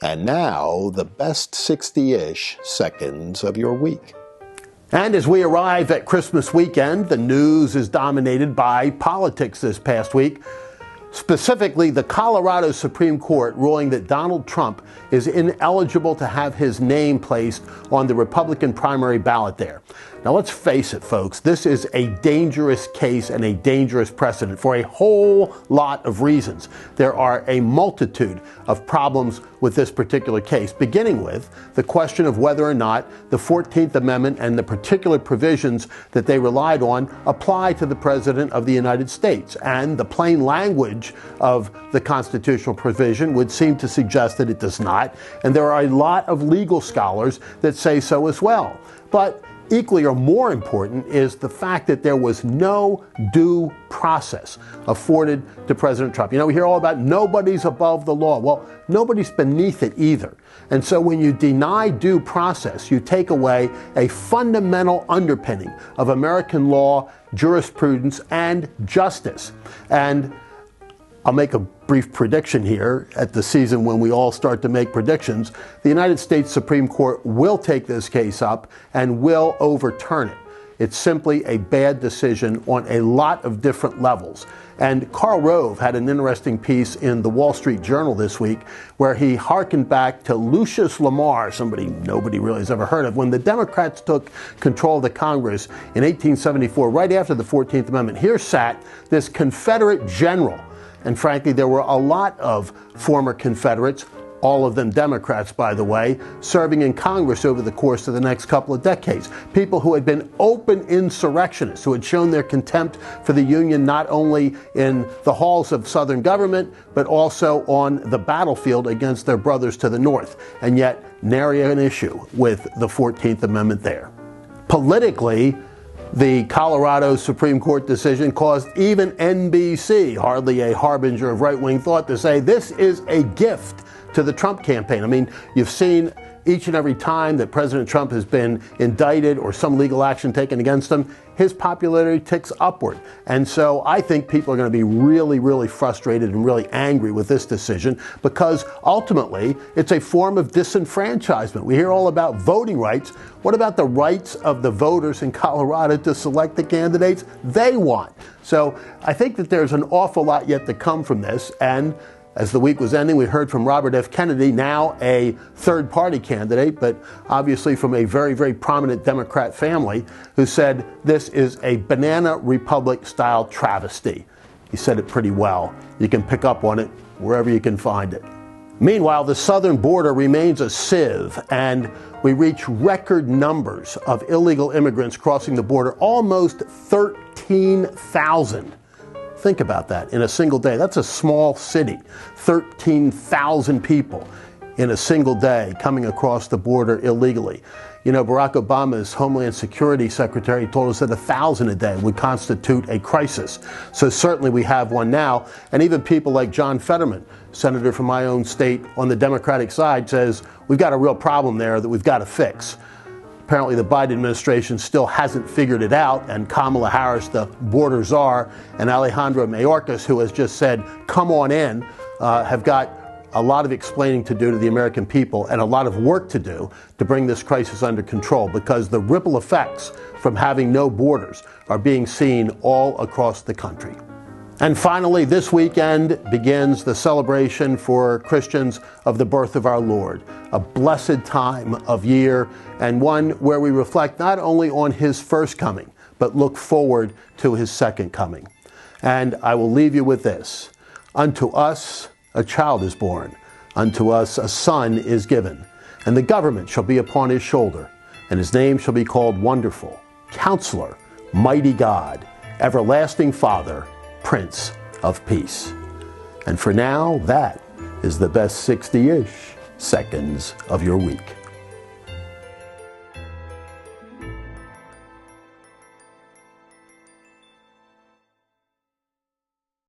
And now, the best 60-ish seconds of your week. And as we arrive at Christmas weekend, the news is dominated by politics this past week. Specifically, the Colorado Supreme Court ruling that Donald Trump is ineligible to have his name placed on the Republican primary ballot there. Now, let's face it, folks, this is a dangerous case and a dangerous precedent for a whole lot of reasons. There are a multitude of problems with this particular case, beginning with the question of whether or not the 14th Amendment and the particular provisions that they relied on apply to the President of the United States. And the plain language of the constitutional provision would seem to suggest that it does not. And there are a lot of legal scholars that say so as well. But equally or more important is the fact that there was no due process afforded to President Trump. You know, we hear all about nobody's above the law. Well, nobody's beneath it either. And so when you deny due process, you take away a fundamental underpinning of American law, jurisprudence, and justice. And I'll make a brief prediction here at the season when we all start to make predictions. The United States Supreme Court will take this case up and will overturn it. It's simply a bad decision on a lot of different levels. And Karl Rove had an interesting piece in the Wall Street Journal this week where he hearkened back to Lucius Lamar, somebody nobody really has ever heard of, when the Democrats took control of the Congress in 1874, right after the 14th Amendment. Here sat this Confederate general. And frankly, there were a lot of former Confederates, all of them Democrats, by the way, serving in Congress over the course of the next couple of decades. People who had been open insurrectionists, who had shown their contempt for the Union not only in the halls of Southern government, but also on the battlefield against their brothers to the north. And yet, nary an issue with the 14th Amendment there. Politically, the Colorado Supreme Court decision caused even NBC, hardly a harbinger of right-wing thought, to say this is a gift to the Trump campaign. I mean, you've seen each and every time that President Trump has been indicted or some legal action taken against him, his popularity ticks upward. And so I think people are going to be really, really frustrated and really angry with this decision because ultimately it's a form of disenfranchisement. We hear all about voting rights. What about the rights of the voters in Colorado to select the candidates they want? So I think that there's an awful lot yet to come from this. And as the week was ending, we heard from Robert F. Kennedy, now a third-party candidate, but obviously from a very, very prominent Democrat family, who said this is a banana republic-style travesty. He said it pretty well. You can pick up on it wherever you can find it. Meanwhile, the southern border remains a sieve, and we reach record numbers of illegal immigrants crossing the border, almost 13,000. Think about that in a single day. That's a small city. 13,000 people in a single day coming across the border illegally. You know, Barack Obama's Homeland Security Secretary told us that 1,000 a day would constitute a crisis. So certainly we have one now. And even people like John Fetterman, senator from my own state on the Democratic side, says we've got a real problem there that we've got to fix. Apparently the Biden administration still hasn't figured it out, and Kamala Harris, the border czar, and Alejandro Mayorkas, who has just said, come on in, have got a lot of explaining to do to the American people and a lot of work to do to bring this crisis under control, because the ripple effects from having no borders are being seen all across the country. And finally, this weekend begins the celebration for Christians of the birth of our Lord, a blessed time of year, and one where we reflect not only on his first coming, but look forward to his second coming. And I will leave you with this. Unto us a child is born, unto us a son is given, and the government shall be upon his shoulder, and his name shall be called Wonderful, Counselor, Mighty God, Everlasting Father, Prince of Peace. And for now, that is the best 60-ish seconds of your week.